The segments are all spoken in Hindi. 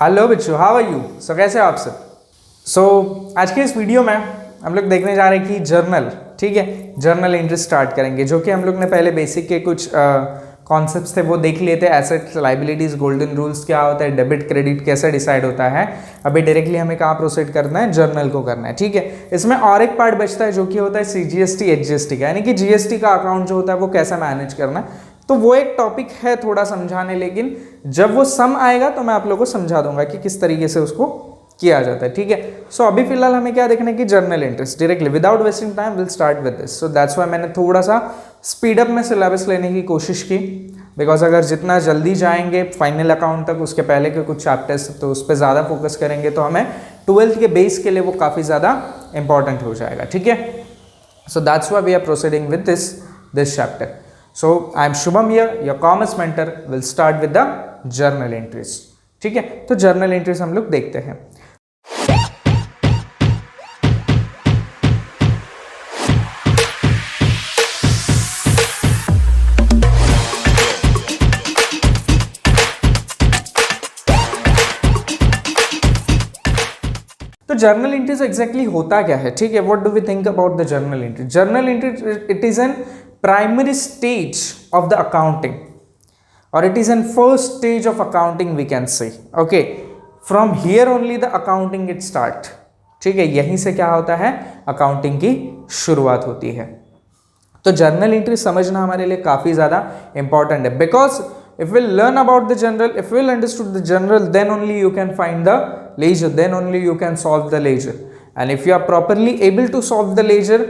हेलो बच्चों, हाउ आर यू? सो कैसे हो आप सब? आज के इस वीडियो में हम लोग देखने जा रहे हैं कि जर्नल, ठीक है, जर्नल एंट्री स्टार्ट करेंगे, जो कि हम लोग ने पहले बेसिक के कुछ कॉन्सेप्ट्स थे वो देख लिए थे। एसेट्स, लाइबिलिटीज, गोल्डन रूल्स क्या होता है, डेबिट क्रेडिट कैसे डिसाइड होता है। अभी डायरेक्टली हमें कहाँ प्रोसीड करना है, जर्नल को करना है, ठीक है। इसमें और एक पार्ट बचता है जो कि होता है CGST HGST का, यानी कि GST का अकाउंट जो होता है वो कैसे मैनेज करना है। तो वो एक टॉपिक है थोड़ा समझाने, लेकिन जब वो सम आएगा तो मैं आप लोगों को समझा दूंगा कि किस तरीके से उसको किया जाता है, ठीक है। अभी फिलहाल हमें क्या देखना है कि journal entries directly without wasting time will start with this. That's why मैंने थोड़ा सा स्पीड अप में सिलेबस लेने की कोशिश की, बिकॉज अगर जितना जल्दी जाएंगे फाइनल अकाउंट तक, उसके पहले के कुछ चैप्टर्स, तो उस पर ज़्यादा फोकस करेंगे तो हमें 12th के बेस के लिए वो काफ़ी ज़्यादा इंपॉर्टेंट हो जाएगा, ठीक है। That's why we are proceeding with this chapter. So I am Shubham here, your commerce mentor. Will start with the journal entries. ठीक है, तो journal entries हम लोग देखते हैं। तो जर्नल एंट्रीज एग्जैक्टली होता क्या है, ठीक है। What do we think about the journal entry? Journal entry, it is an primary stage of the accounting, or it is in first stage of accounting we can say. Okay, from here only the accounting it start, ठीक है। यहीं से क्या होता है, अकाउंटिंग की शुरुआत होती है। तो जर्नल एंट्री समझना हमारे लिए काफी ज्यादा इंपॉर्टेंट है, because if we'll learn about the journal, if we'll understood the journal, then only you can find the ledger, then only you can solve the ledger, and if you are properly able to solve the ledger,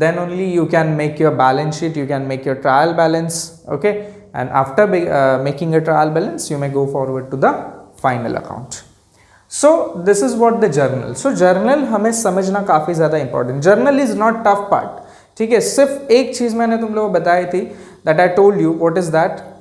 then only you can make your balance sheet, you can make your trial balance, okay, and after making a trial balance you may go forward to the final account. So this is what the journal. So journal हमें समझना काफी ज्यादा important. Journal is not tough part, ठीक है। सिर्फ एक चीज मैंने तुम लोगों को बताई थी, that I told you, what is that?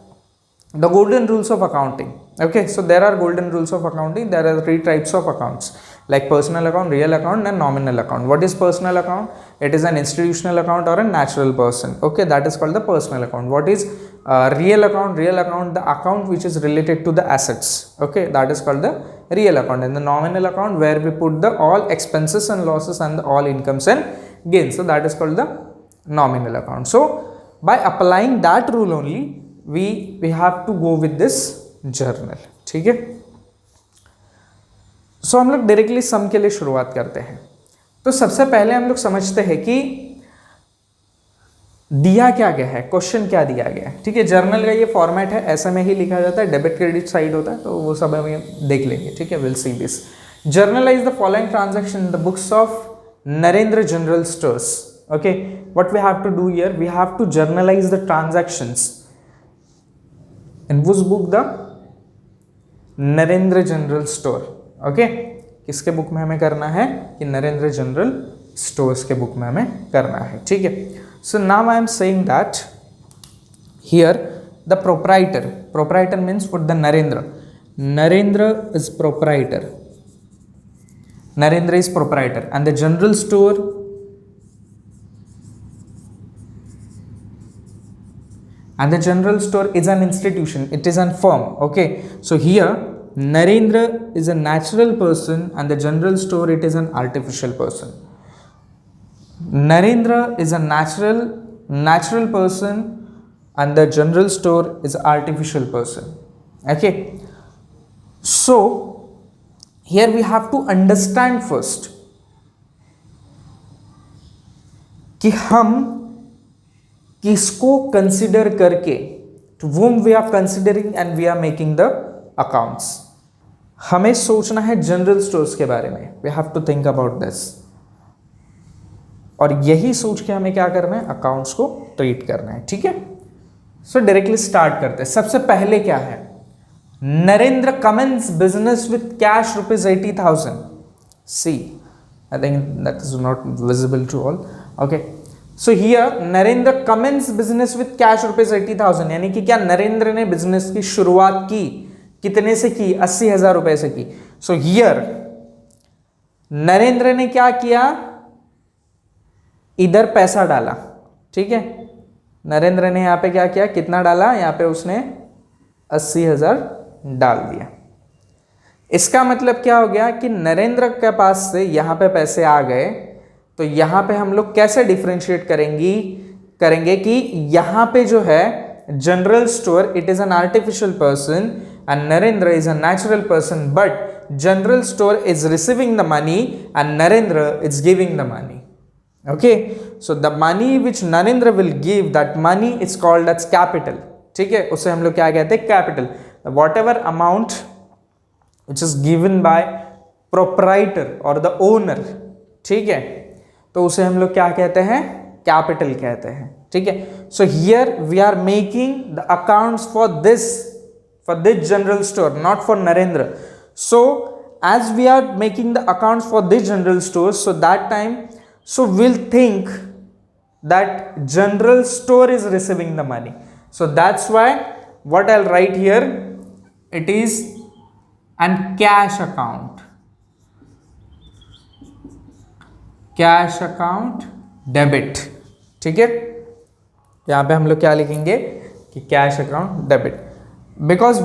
The golden rules of accounting. Okay, so there are golden rules of accounting. There are 3 types of accounts, like personal account, real account and nominal account. What is personal account? It is an institutional account or a natural person. Okay, that is called the personal account. What is real account? Real account, the account which is related to the assets. Okay, that is called the real account. And the nominal account, where we put the all expenses and losses and the all incomes and gains. So that is called the nominal account. So by applying that rule only, we have to go with this journal, ठीक है। हम लोग डायरेक्टली सम के लिए शुरुआत करते हैं। तो सबसे पहले हम लोग समझते हैं कि दिया क्या गया है, क्वेश्चन क्या दिया गया है, ठीक है। जर्नल का ये फॉर्मेट है, ऐसे में ही लिखा जाता है, डेबिट क्रेडिट साइड होता है, तो वो सब हम देख लेंगे, ठीक है। Will see this. Journalise the following transaction in the books of Narendra general stores. Okay, what we have to do here, we have to journalise the transactions in whose book? the Narendra general store. Okay, किसके बुक में हमें करना है कि नरेंद्र जनरल स्टोर्स के बुक में हमें करना है, ठीक है। So now I am saying that here the proprietor means for the Narendra is proprietor, Narendra is proprietor and the general store and the general store is an institution, it is a firm. Okay, so here Narendra is a natural person and the general store it is an artificial person. Narendra is a natural person and the general store is an artificial person. Okay, so here we have to understand first कि हम किसको कंसिडर करके, to whom we are considering and we are making the accounts. हमें सोचना है जनरल स्टोर्स के बारे में, we have to think about this, और यही सोच के हमें क्या करना है, अकाउंट्स को ट्रीट करना है, ठीक है। सो डायरेक्टली स्टार्ट करते हैं। सबसे पहले क्या है, Narendra commences business with cash ₹80,000. See, I think that is not visible to all. Okay, so here Narendra commences business with cash ₹80,000, यानी कि क्या नरेंद्र ने बिजनेस की शुरुआत की, कितने से की, 80,000 रुपए से की। सो हियर नरेंद्र ने क्या किया, इधर पैसा डाला, ठीक है। नरेंद्र ने यहां पे क्या किया, कितना डाला, यहां पे उसने 80,000 डाल दिया। इसका मतलब क्या हो गया कि नरेंद्र के पास से यहाँ पे पैसे आ गए, तो यहाँ पे हम लोग कैसे डिफ्रेंशिएट करेंगे कि यहाँ पे जो है general store it is an artificial person and Narendra is a natural person, but general store is receiving the money and Narendra is giving the money. Okay, so the money which Narendra will give, that money is called as capital. ठीक है, उसे हम लोग क्या कहते हैं, capital. Whatever amount which is given by proprietor or the owner, ठीक है, तो उसे हम लोग क्या कहते हैं, कैपिटल कहते हैं. ठीक है, so here we are making the accounts for this general store, not for Narendra. So as we are making the accounts for this general store, so that time, so we'll think that general store is receiving the money. So that's why what I'll write here, it is an cash account. Cash account debit. ठीक है, यहाँ पे हम लोग क्या लिखेंगे कि cash account debit. Because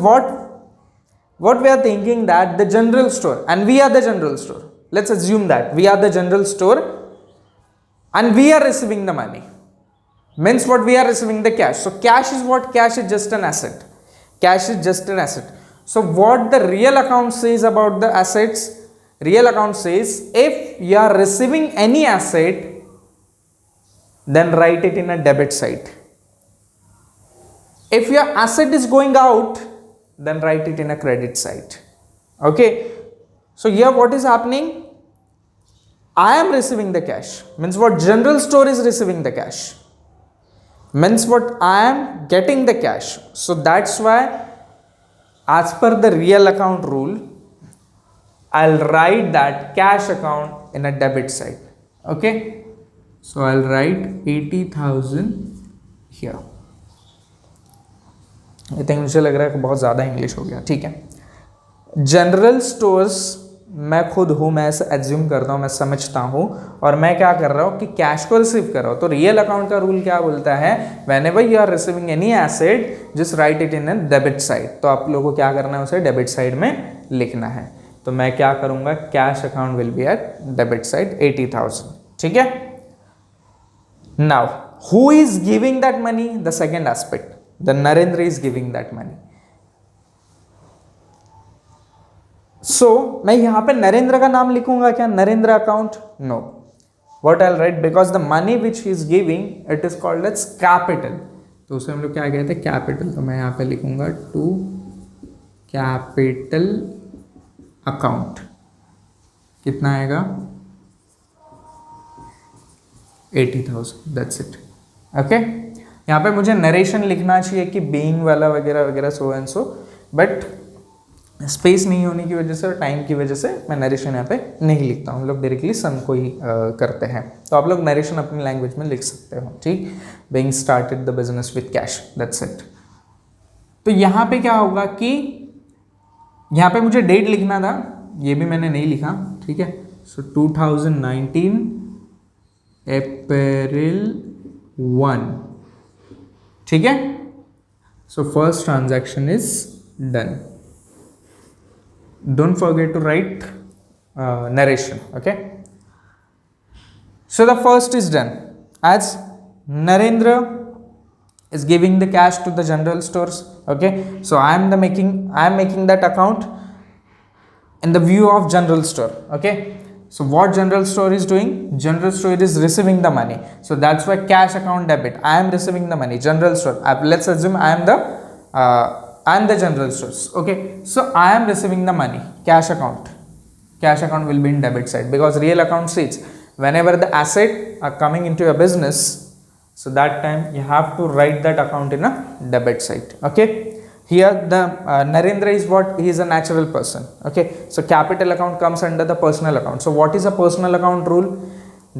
what we are thinking that the general store and we are the general store. Let's assume that we are the general store and we are receiving the money. Means what, we are receiving the cash. So cash is what? Cash is just an asset. Cash is just an asset. So what the real account says about the assets? Real account says if you are receiving any asset, then write it in a debit side. If your asset is going out, then write it in a credit side. Okay, so here what is happening? I am receiving the cash, means what, general store is receiving the cash, means what, I am getting the cash. So that's why as per the real account rule, I'll write that cash account in a debit side. Okay, so I'll write 80,000 here. I think मुझे लग रहा है कि बहुत ज़्यादा इंग्लिश हो गया. ठीक है, जनरल स्टोर्स मैं खुद हूँ, मैं ऐसे एज्यूम करता हूँ, मैं समझता हूँ, और मैं क्या कर रहा हूँ कि कैश को रिसीव कर रहा हूँ. तो रियल अकाउंट का रूल क्या बोलता है, whenever you are receiving any asset just write it in a debit side. तो आप लोगों को क्या करना है, उसे डेबिट साइड में लिखना है. तो मैं क्या करूँगा, cash account will be at debit side 80,000. ठीक है, now who is giving that money, the second aspect, the Narendra is giving that money. So मैं यहाँ पे नरेंद्र का नाम लिखूंगा क्या, Narendra account? No. What I'll write, because the money which he is giving, it is called as capital. तो उसे हम लोग क्या कहते हैं, कैपिटल. तो मैं यहाँ पे लिखूंगा टू कैपिटल अकाउंट. कितना आएगा, 80,000. That's it. ओके, यहाँ पे मुझे नरेशन लिखना चाहिए कि बीइंग वाला वगैरह वगैरह, so and so, but space नहीं होने की वजह से और टाइम की वजह से मैं नरेशन यहाँ पे नहीं लिखता हूँ. हम लोग डायरेक्टली सम को ही करते हैं. तो आप लोग नरेशन अपनी लैंग्वेज में लिख सकते हो. ठीक, being started the business with cash, that's it. तो यहाँ पे क्या होगा कि यहाँ पे मुझे डेट लिखना था, ये भी मैंने नहीं लिखा. ठीक है, सो 2019 अप्रैल 1. ठीक है, so first transaction is done. Don't forget to write narration. Okay, so the first is done as Narendra is giving the cash to the general stores. Okay, so I am making that account in the view of general store. Okay, so what general store is doing, general store is receiving the money, so that's why cash account debit. I am receiving the money, general store. Let's assume I am the general stores. Okay, so I am receiving the money, cash account will be in debit side, because real account states whenever the asset are coming into your business, so that time you have to write that account in a debit side. Okay, here the Narendra is what, he is a natural person. Okay, so capital account comes under the personal account. So what is a personal account rule?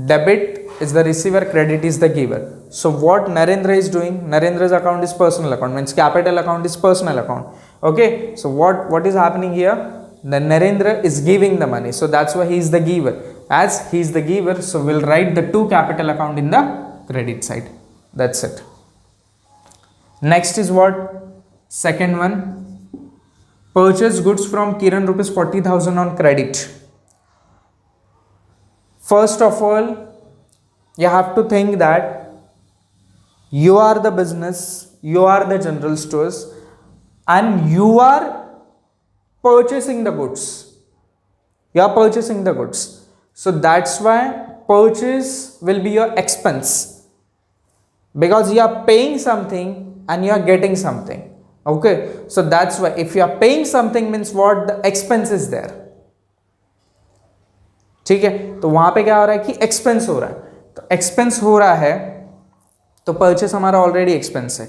Debit is the receiver, credit is the giver. So what Narendra is doing, Narendra's account is personal account, means capital account is personal account. Okay, so what is happening here, the Narendra is giving the money, so that's why he is the giver. As he is the giver, so we'll write the two capital account in the credit side. That's it. Next is what, second one. purchase goods from Kiran rupees 40,000 on credit. First of all, you have to think that you are the business, you are the general stores, and you are purchasing the goods. You are purchasing the goods. So that's why purchase will be your expense, because you are paying something and you are getting something. Okay, so that's why if you are paying something means what, the expense is there. ठीक है, तो वहां पे क्या हो रहा है कि एक्सपेंस हो रहा है, तो एक्सपेंस हो रहा है तो परचेस हमारा ऑलरेडी एक्सपेंस है,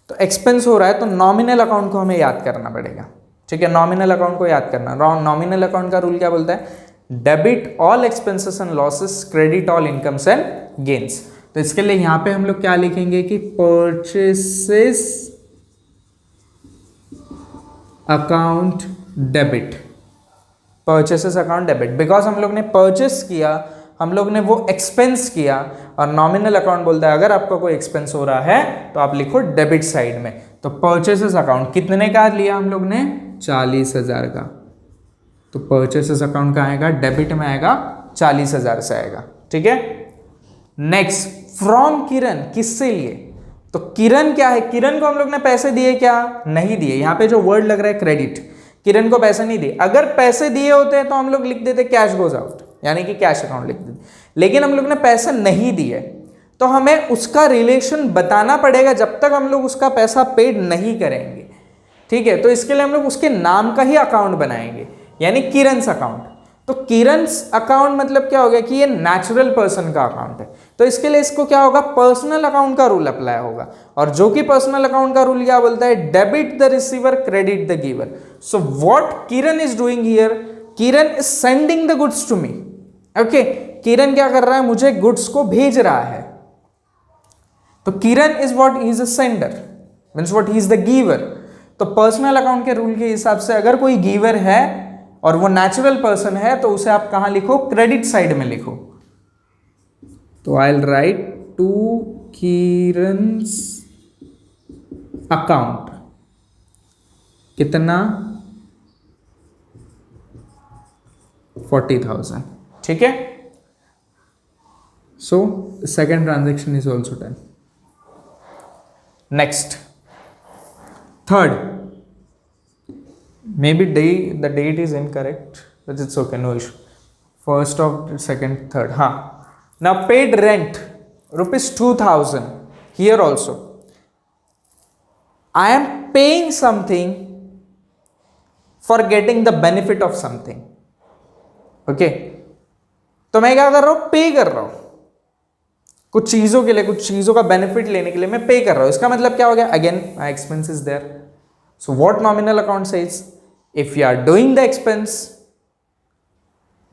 तो एक्सपेंस हो रहा है तो नॉमिनल अकाउंट को हमें याद करना पड़ेगा. ठीक है, नॉमिनल अकाउंट को याद करना. नॉमिनल अकाउंट का रूल क्या बोलता है? Debit all expenses and losses, credit all incomes and gains. तो इसके लिए यहां पे हम लोग क्या लिखेंगे कि purchases account debit. Purchases account debit, because हम लोग ने परचेस किया, हम लोग ने वो एक्सपेंस किया, और नॉमिनल अकाउंट बोलता है अगर आपका कोई एक्सपेंस हो रहा है तो आप लिखो डेबिट साइड में. तो परचेसेस अकाउंट कितने का लिया हम लोग ने? 40,000 का. तो परचेसेस अकाउंट का आएगा, डेबिट में आएगा, 40,000 से आएगा. ठीक है. नेक्स्ट, फ्रॉम किरण, किससे लिए? तो किरण क्या है? किरण को हम लोग ने पैसे दिए क्या? नहीं दिए. यहां पे जो वर्ड लग रहा है क्रेडिट, किरण को पैसे नहीं दिए. अगर पैसे दिए होते तो हम लोग लिख देते कैश गोज आउट, यानी कि कैश अकाउंट लिख देते. लेकिन हम लोग ने पैसे नहीं दिए, तो हमें उसका रिलेशन बताना पड़ेगा जब तक हम लोग उसका पैसा पेड नहीं करेंगे. ठीक है, तो इसके लिए हम लोग उसके नाम का ही अकाउंट बनाएंगे, यानी किरणस अकाउंट. तो किरणस अकाउंट मतलब क्या हो गया कि ये नेचुरल पर्सन का अकाउंट है, तो इसके लिए इसको क्या होगा? पर्सनल अकाउंट का रूल अप्लाई होगा. और जो कि पर्सनल अकाउंट का रूल क्या बोलता है? Debit the receiver, credit the giver. So what Kiran is doing here? Kiran is sending the goods to me. Okay, Kiran क्या कर रहा है? मुझे गुड्स को भेज रहा है. तो Kiran is what? He is a sender, means what? He is the giver. तो पर्सनल अकाउंट के रूल के हिसाब से अगर कोई गिवर है और वो नेचुरल पर्सन है तो उसे आप कहां लिखो? क्रेडिट साइड में लिखो. तो I will write to Kiran's account. कितना? 40,000. ठीक है. So second transaction is also done. Next, third. Maybe the date is incorrect, but it's okay, no issue. First of second, third. Now paid rent rupees 2,000. Here also, I am paying something for getting the benefit of something. Okay, तो मैं क्या कर रहा हूं? पे कर रहा हूं कुछ चीजों के लिए, कुछ चीजों का बेनिफिट लेने के लिए मैं पे कर रहा हूं. इसका मतलब क्या हो गया? Again my expense is there. So what nominal account says? If you are doing the expense,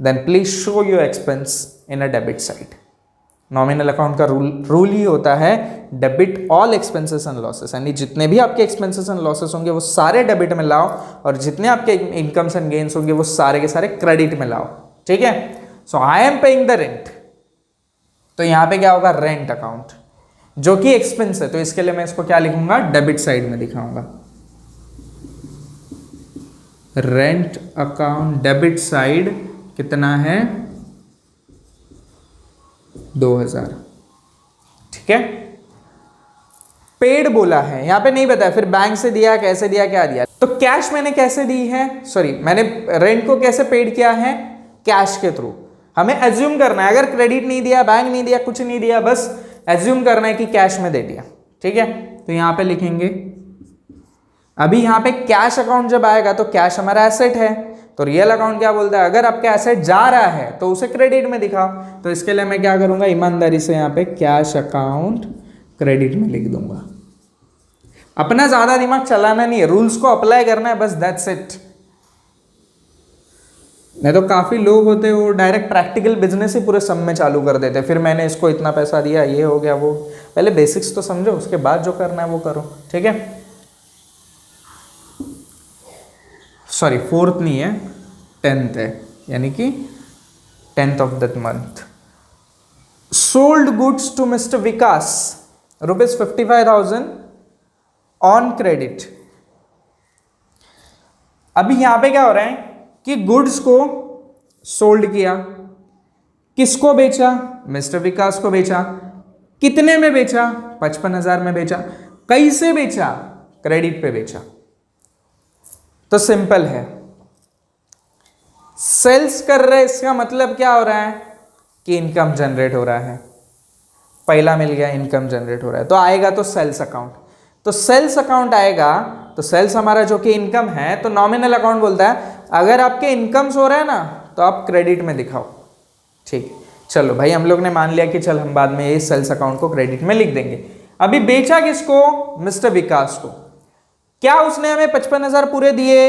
then please show your expense in a debit side. Nominal account का रूल ही होता है debit all expenses and losses, यानी जितने भी आपके एक्सपेंसेस एंड लॉसेस होंगे वो सारे डेबिट में लाओ, और जितने आपके इनकम्स एंड गेन्स होंगे वो सारे के सारे क्रेडिट में लाओ. ठीक है. So I am paying the rent, तो यहां पे क्या होगा? रेंट अकाउंट, जो कि एक्सपेंस है, तो इसके लिए मैं इसको क्या लिखूंगा? डेबिट साइड में दिखाऊंगा. रेंट अकाउंट डेबिट साइड कितना है? 2,000. ठीक है. पेड बोला है, यहां पे नहीं बताया, फिर बैंक से दिया, कैसे दिया, क्या दिया. तो कैश मैंने कैसे दी है? सॉरी, मैंने रेंट को कैसे पेड किया है? कैश के थ्रू. हमें एज्यूम करना है, अगर क्रेडिट नहीं दिया, बैंक नहीं दिया, कुछ नहीं दिया, बस एज्यूम करना है कि कैश में दे दिया. ठीक है. तो यहां पे लिखेंगे, अभी यहां पे कैश अकाउंट जब आएगा तो कैश हमारा एसेट है, तो रियल अकाउंट क्या बोलता है? अगर आपका एसेट जा रहा है तो उसे क्रेडिट में दिखाओ. तो इसके लिए मैं क्या करूंगा? ईमानदारी से यहां पे कैश अकाउंट क्रेडिट में लिख दूंगा. अपना ज्यादा दिमाग चलाना नहीं है, रूल्स को अप्लाई करना है, बस दैट्स इट. नहीं तो काफी लोग होते हैं वो डायरेक्ट प्रैक्टिकल बिजनेस ही पूरे सम में चालू कर देते हैं. फिर मैंने इसको इतना पैसा दिया, ये हो गया, वो. पहले बेसिक्स तो समझो, उसके बाद जो करना है वो करो. ठीक है. सॉरी, 4th नहीं है, 10th है, यानी कि 10th of that month. Sold goods to mister Vikas rupees 55,000 on credit. अभी यहां पे क्या हो रहा है कि गुड्स को सोल्ड किया, किसको बेचा, मिस्टर विकास को बेचा, कितने में बेचा, 55,000 में बेचा, कैसे बेचा, क्रेडिट पे बेचा। तो सिंपल है, सेल्स कर रहे, इसका मतलब क्या हो रहा है कि इनकम जनरेट हो रहा है, पहला मिल गया, इनकम जनरेट हो रहा है, तो आएगा तो सेल्स अकाउंट। तो सेल्स अकाउंट आएगा, तो सेल्स हमारा जो कि इनकम है, तो नॉमिनल अकाउंट बोलता है अगर आपके इनकम्स हो रहा है ना तो आप क्रेडिट में दिखाओ। ठीक है, चलो भाई हम लोग ने मान लिया कि चल हम बाद में ये सेल्स अकाउंट को क्रेडिट में लिख देंगे। अभी बेचा किसको, मिस्टर विकास को। क्या उसने हमें 55,000 पूरे दिए,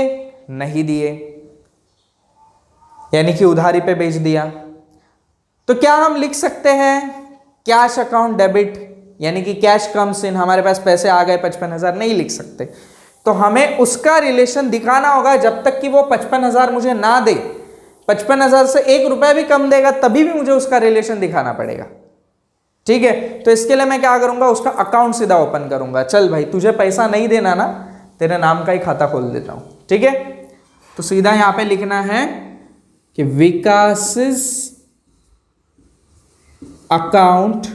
नहीं दिए, यानी कि उधारी पे बेच दिया। तो क्या हम लिख सकते हैं कैश अकाउंट डेबिट, यानी कि कैश कम्स इन, हमारे पास पैसे आ गए 55,000, नहीं लिख सकते। तो हमें उसका रिलेशन दिखाना होगा, जब तक कि वो 55,000 मुझे ना दे, 55,000 से 1 रुपया भी कम देगा तभी भी मुझे उसका रिलेशन दिखाना पड़ेगा। ठीक है, तो इसके लिए मैं क्या करूंगा, उसका अकाउंट सीधा ओपन करूंगा। चल भाई तुझे पैसा नहीं देना ना, तेरे नाम का ही खाता खोल देता हूं। ठीक है, तो सीधा यहां पे लिखना है कि विकास अकाउंट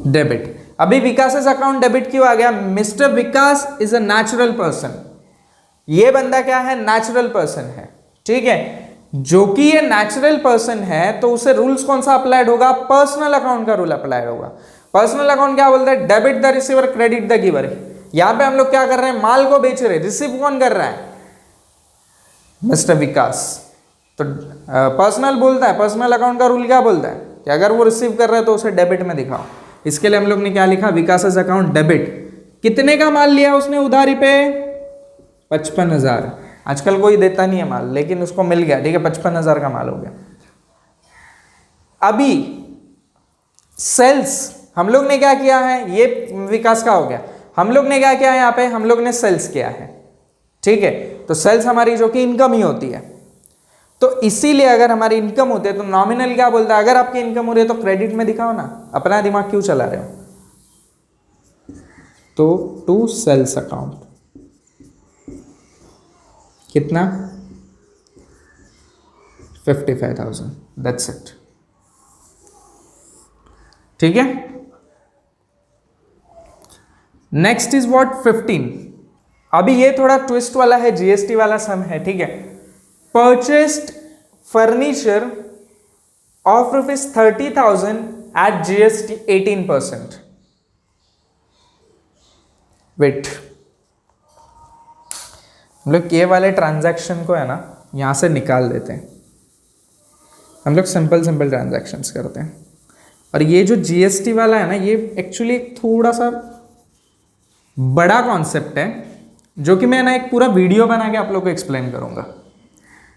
डेबिट। अभी विकास अकाउंट डेबिट क्यों आ गया, mister Vikas is a natural person. ये बंदा क्या है, नेचुरल पर्सन है। ठीक है, जो कि ये नेचुरल पर्सन है तो उसे रूल्स कौन सा अप्लाइड होगा, पर्सनल अकाउंट का रूल अप्लाइड होगा। पर्सनल अकाउंट क्या बोलता है, debit the receiver credit the giver. यहां पे हम लोग क्या कर रहे हैं, माल को बेच रहे, रिसीव कौन कर रहा है, मिस्टर विकास। तो पर्सनल बोलता है, पर्सनल अकाउंट का रूल क्या बोलता है कि अगर वो रिसीव कर रहा है तो उसे डेबिट में दिखाओ। इसके लिए हम लोग ने क्या लिखा, विकास अकाउंट डेबिट। कितने का माल लिया उसने उधारी पे, 55,000। आजकल कोई देता नहीं है माल, लेकिन उसको मिल गया, ठीक है, 55,000 का माल हो गया। अभी सेल्स हम लोग ने क्या किया है, ये विकास का हो गया, हम लोग ने क्या किया है, यहाँ पे हम लोग ने सेल्स किया है। ठीक है, तो सेल्स हमारी जो कि इनकम ही होती है, तो इसीलिए अगर हमारी इनकम होती है तो नॉमिनल क्या बोलता है, अगर आपकी इनकम हो रही है तो क्रेडिट में दिखाओ ना, अपना दिमाग क्यों चला रहे हो। तो टू सेल्स अकाउंट कितना, 55,000, दैट्स इट। ठीक है, नेक्स्ट इज व्हाट, 15। अभी ये थोड़ा ट्विस्ट वाला है, जीएसटी वाला सम है। ठीक है, purchased furniture of ₹30,000 at GST 18%. Wait, हम लोग ये वाले ट्रांजैक्शन को है ना यहाँ से निकाल देते हैं। हम लोग सिंपल सिंपल ट्रांजैक्शंस करते हैं, और ये जो जीएसटी वाला है ना, ये एक्चुअली एक थोड़ा सा बड़ा कॉन्सेप्ट है, जो कि मैं ना एक पूरा वीडियो बना के आप लोग को एक्सप्लेन करूँगा,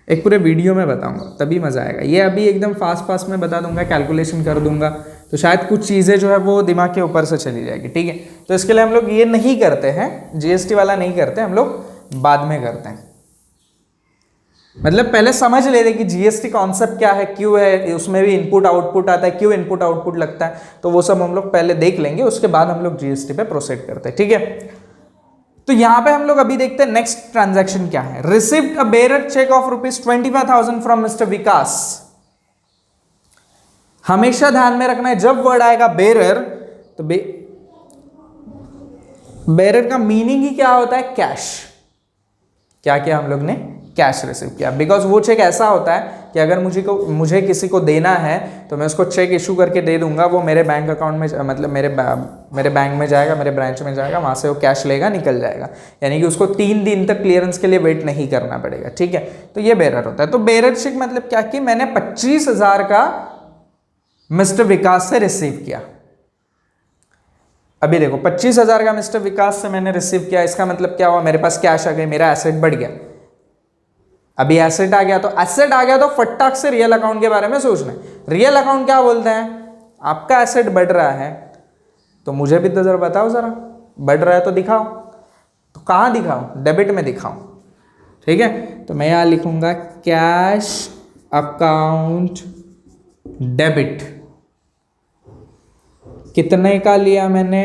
एक पूरे वीडियो में बताऊंगा, तभी मज़ा आएगा। ये अभी एकदम फास्ट में बता दूंगा, कैलकुलेशन कर दूंगा, तो शायद कुछ चीज़ें जो है वो दिमाग के ऊपर से चली जाएगी। ठीक है, तो इसके लिए हम लोग ये नहीं करते हैं, जीएसटी वाला नहीं करते, हम लोग बाद में करते हैं। मतलब पहले समझ लेते कि जीएसटी कॉन्सेप्ट क्या है, क्यों है, उसमें भी इनपुट आउटपुट आता है, क्यों इनपुट आउटपुट लगता है, तो वो सब हम लोग पहले देख लेंगे, उसके बाद हम लोग जीएसटी पे प्रोसीड करते हैं। ठीक है, तो यहां पे हम लोग अभी देखते हैं नेक्स्ट ट्रांजैक्शन क्या है। Received a bearer cheque of ₹25,000 from mister Vikas. हमेशा ध्यान में रखना है, जब वर्ड आएगा बेरर, तो बेरर का मीनिंग ही क्या होता है, कैश। क्या किया हम लोग ने, कैश रिसीव किया। बिकॉज वो चेक ऐसा होता है कि अगर मुझे किसी को देना है तो मैं उसको चेक इशू करके दे दूंगा, वो मेरे बैंक अकाउंट में, मतलब मेरे बैंक में जाएगा, मेरे ब्रांच में जाएगा, वहाँ से वो कैश लेगा, निकल जाएगा, यानी कि उसको 3 दिन तक क्लियरेंस के लिए वेट नहीं करना पड़ेगा। ठीक है, तो ये बेरर होता है। तो बेरर चेक मतलब क्या कि मैंने 25,000 का मिस्टर विकास से रिसीव किया। अभी देखो 25,000 का मिस्टर विकास से मैंने रिसीव किया, इसका मतलब क्या हुआ, मेरे पास कैश आ गई, मेरा एसेट बढ़ गया। अभी एसेट आ गया, तो एसेट आ गया तो फटाक से रियल अकाउंट के बारे में सोचना है। रियल अकाउंट क्या बोलते हैं, आपका एसेट बढ़ रहा है तो मुझे भी तो जरा बताओ, जरा बढ़ रहा है तो दिखाओ। तो कहाँ दिखाओ, डेबिट में दिखाओ। ठीक है, तो मैं यहाँ लिखूंगा कैश अकाउंट डेबिट। कितने का लिया मैंने,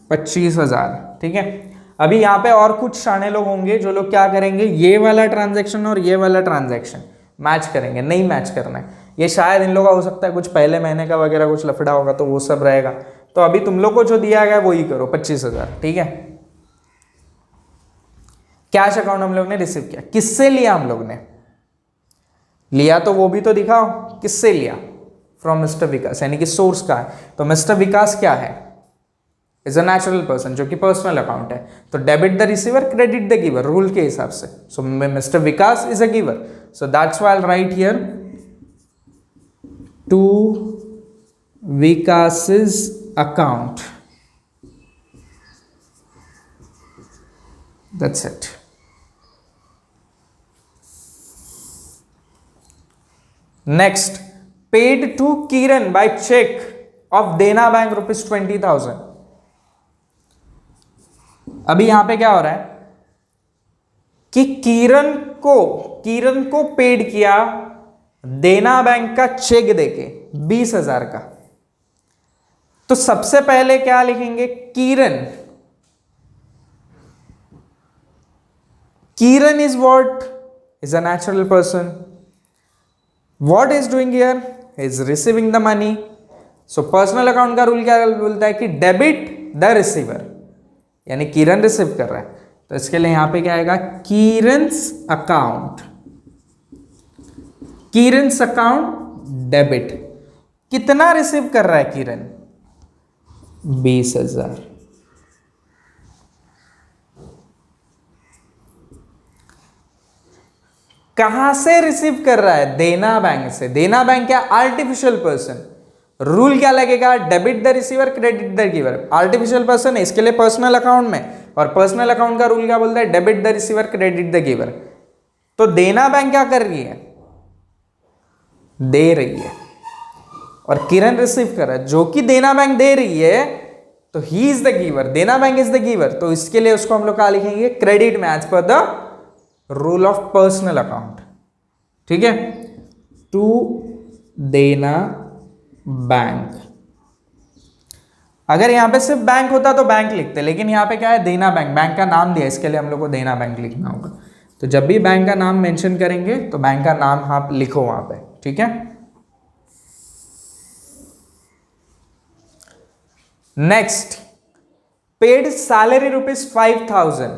25,000। ठीक है, अभी यहाँ पे और कुछ शाने लोग होंगे जो लोग क्या करेंगे, ये वाला ट्रांजैक्शन और ये वाला ट्रांजैक्शन मैच करेंगे। नहीं मैच करना है, ये शायद इन लोगों का हो सकता है कुछ पहले महीने का वगैरह कुछ लफड़ा होगा तो वो सब रहेगा। तो अभी तुम लोग को जो दिया गया है वही करो, 25,000, ठीक है। कैश अकाउंट हम लोग ने रिसीव किया, किससे लिया हम लोग ने, लिया तो वो भी तो दिखाओ, किससे लिया, फ्रॉम मिस्टर विकास, यानी कि सोर्स का है। तो मिस्टर विकास क्या है, इज अ नेचुरल पर्सन, जो कि पर्सनल अकाउंट है। तो debit the receiver, credit the giver, rule के हिसाब से। So mister Vikas is a giver, so that's why I will write here to विकास's account, that's it. Next, paid to Kiran by check of Dena Bank ₹20,000. अभी यहां पे क्या हो रहा है कि किरण को पेड किया देना बैंक का चेक देके 20,000 का। तो सबसे पहले क्या लिखेंगे, Kiran is what, is a natural person. What is doing here, is receiving the money. So personal account का रूल क्या बोलता है कि डेबिट द रिसीवर, यानी किरण रिसीव कर रहा है। तो इसके लिए यहां पे क्या आएगा, किरण's अकाउंट डेबिट। कितना रिसीव कर रहा है किरण, 20,000। कहां से रिसीव कर रहा है, देना बैंक से। देना बैंक क्या, आर्टिफिशियल पर्सन। रूल क्या लगेगा, debit the receiver, credit the giver. Artificial person है, इसके लिए पर्सनल अकाउंट में, और पर्सनल अकाउंट का रूल क्या बोलता है, debit the receiver, credit the giver. तो देना बैंक क्या कर रही है, दे रही है, और किरण रिसीव कर रहा है। जो कि देना बैंक दे रही है तो ही इज द गिवर, देना बैंक इज द गिवर। तो इसके लिए उसको हम लोग क्या लिखेंगे, क्रेडिट में, as per the rule of personal account, ठीक है। टू देना बैंक। अगर यहां पे सिर्फ बैंक होता तो बैंक लिखते, लेकिन यहां पे क्या है, देना बैंक, बैंक का नाम दिया, इसके लिए हम लोग को देना बैंक लिखना होगा। तो जब भी बैंक का नाम मेंशन करेंगे तो बैंक का नाम आप लिखो वहां पे, ठीक है। Next, paid salary ₹5,000।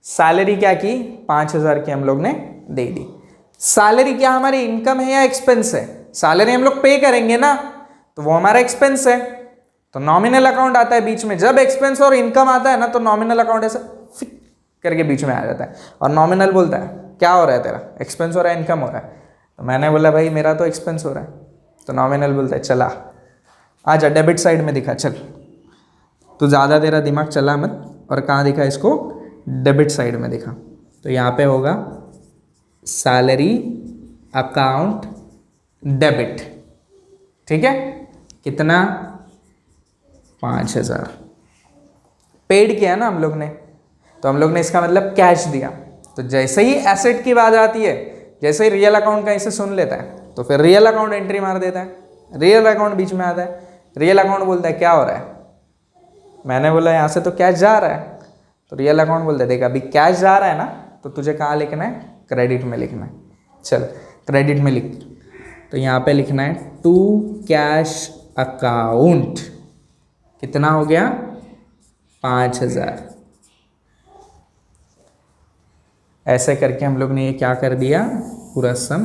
सैलरी क्या की, 5,000 की हम लोग ने दे दी। सैलरी क्या हमारी इनकम है या एक्सपेंस है, सैलरी हम लोग पे करेंगे ना, तो वो हमारा एक्सपेंस है। तो नॉमिनल अकाउंट आता है बीच में। जब एक्सपेंस और इनकम आता है ना तो नॉमिनल अकाउंट ऐसा फिट करके बीच में आ जाता है, और नॉमिनल बोलता है क्या हो रहा है तेरा, एक्सपेंस हो रहा है, इनकम हो रहा है। तो मैंने बोला भाई मेरा तो एक्सपेंस हो रहा है, तो नॉमिनल बोलता है चला आजा डेबिट साइड में दिखा, चल तो ज़्यादा तेरा दिमाग चला मत, और कहाँ दिखा, इसको डेबिट साइड में दिखा। तो यहाँ पे होगा सैलरी अकाउंट डेबिट, ठीक है। कितना, 5,000 पेड किया ना हम लोग ने, तो हम लोग ने इसका मतलब कैश दिया। तो जैसे ही एसेट की बात आती है, जैसे ही रियल अकाउंट कहीं से सुन लेता है तो फिर रियल अकाउंट एंट्री मार देता है, रियल अकाउंट बीच में आता है। रियल अकाउंट बोलता है क्या हो रहा है, मैंने बोला यहाँ से तो कैश जा रहा है, तो रियल अकाउंट बोलते हैं देख अभी कैश जा रहा है ना, तो तुझे कहाँ लिखना है, क्रेडिट में लिखना है। चल क्रेडिट में लिख, तो यहाँ पे लिखना है टू कैश अकाउंट। कितना हो गया, 5,000। ऐसे करके हम लोग ने ये क्या कर दिया, पूरा सम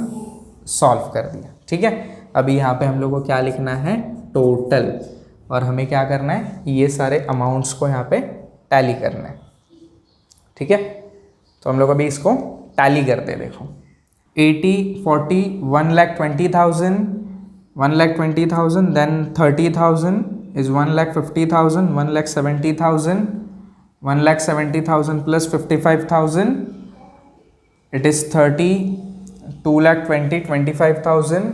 सॉल्व कर दिया, ठीक है। अभी यहाँ पे हम लोग को क्या लिखना है, टोटल, और हमें क्या करना है, ये सारे अमाउंट्स को यहाँ पे टैली करना है, ठीक है। तो हम लोग अभी इसको टैली करते हैं, देखो 80, 40, 1,20,000, 1,20,000, then 30,000 is 1,50,000, 1,70,000, 1,70,000 plus 55,000, it is 30, 2,20,000, 25,000,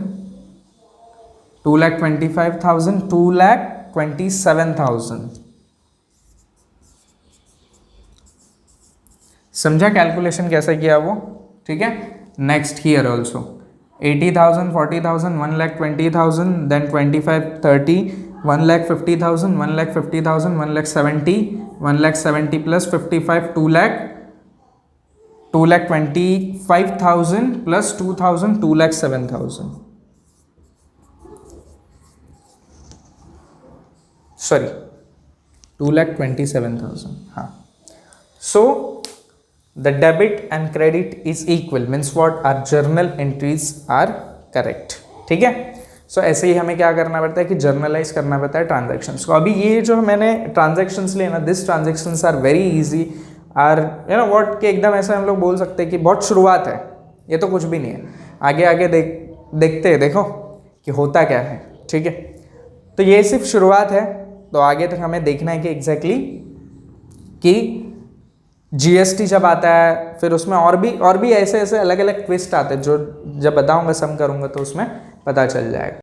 2,25,000, 2,27,000। समझा कैलकुलेशन कैसे किया वो, ठीक है। Next here also 80,000, 40,000, 1,20,000, then 25, 30, 1,50,000, 1,50,000, 1,70, 1,70,000 plus 55 2,25,000 plus 2,000 2,07,000 sorry 2,27,000 हाँ. So the debit and credit is equal means what our journal entries are correct. ठीक है. सो ऐसे ही हमें क्या करना पड़ता है कि जर्नलाइज करना पड़ता है ट्रांजैक्शंस को. अभी ये जो मैंने ट्रांजैक्शंस लिए ना, this transactions are very easy, are you know what के एकदम ऐसा हम लोग बोल सकते हैं कि बहुत शुरुआत है, ये तो कुछ भी नहीं है. आगे आगे देखते हैं, देखो कि होता क्या है. ठीक है. तो ये सिर्फ शुरुआत है, तो आगे तक हमें देखना है कि एग्जैक्टली कि जीएसटी जब आता है फिर उसमें और भी ऐसे ऐसे अलग अलग ट्विस्ट आते हैं जो जब बताऊंगा, सम करूंगा तो उसमें पता चल जाएगा.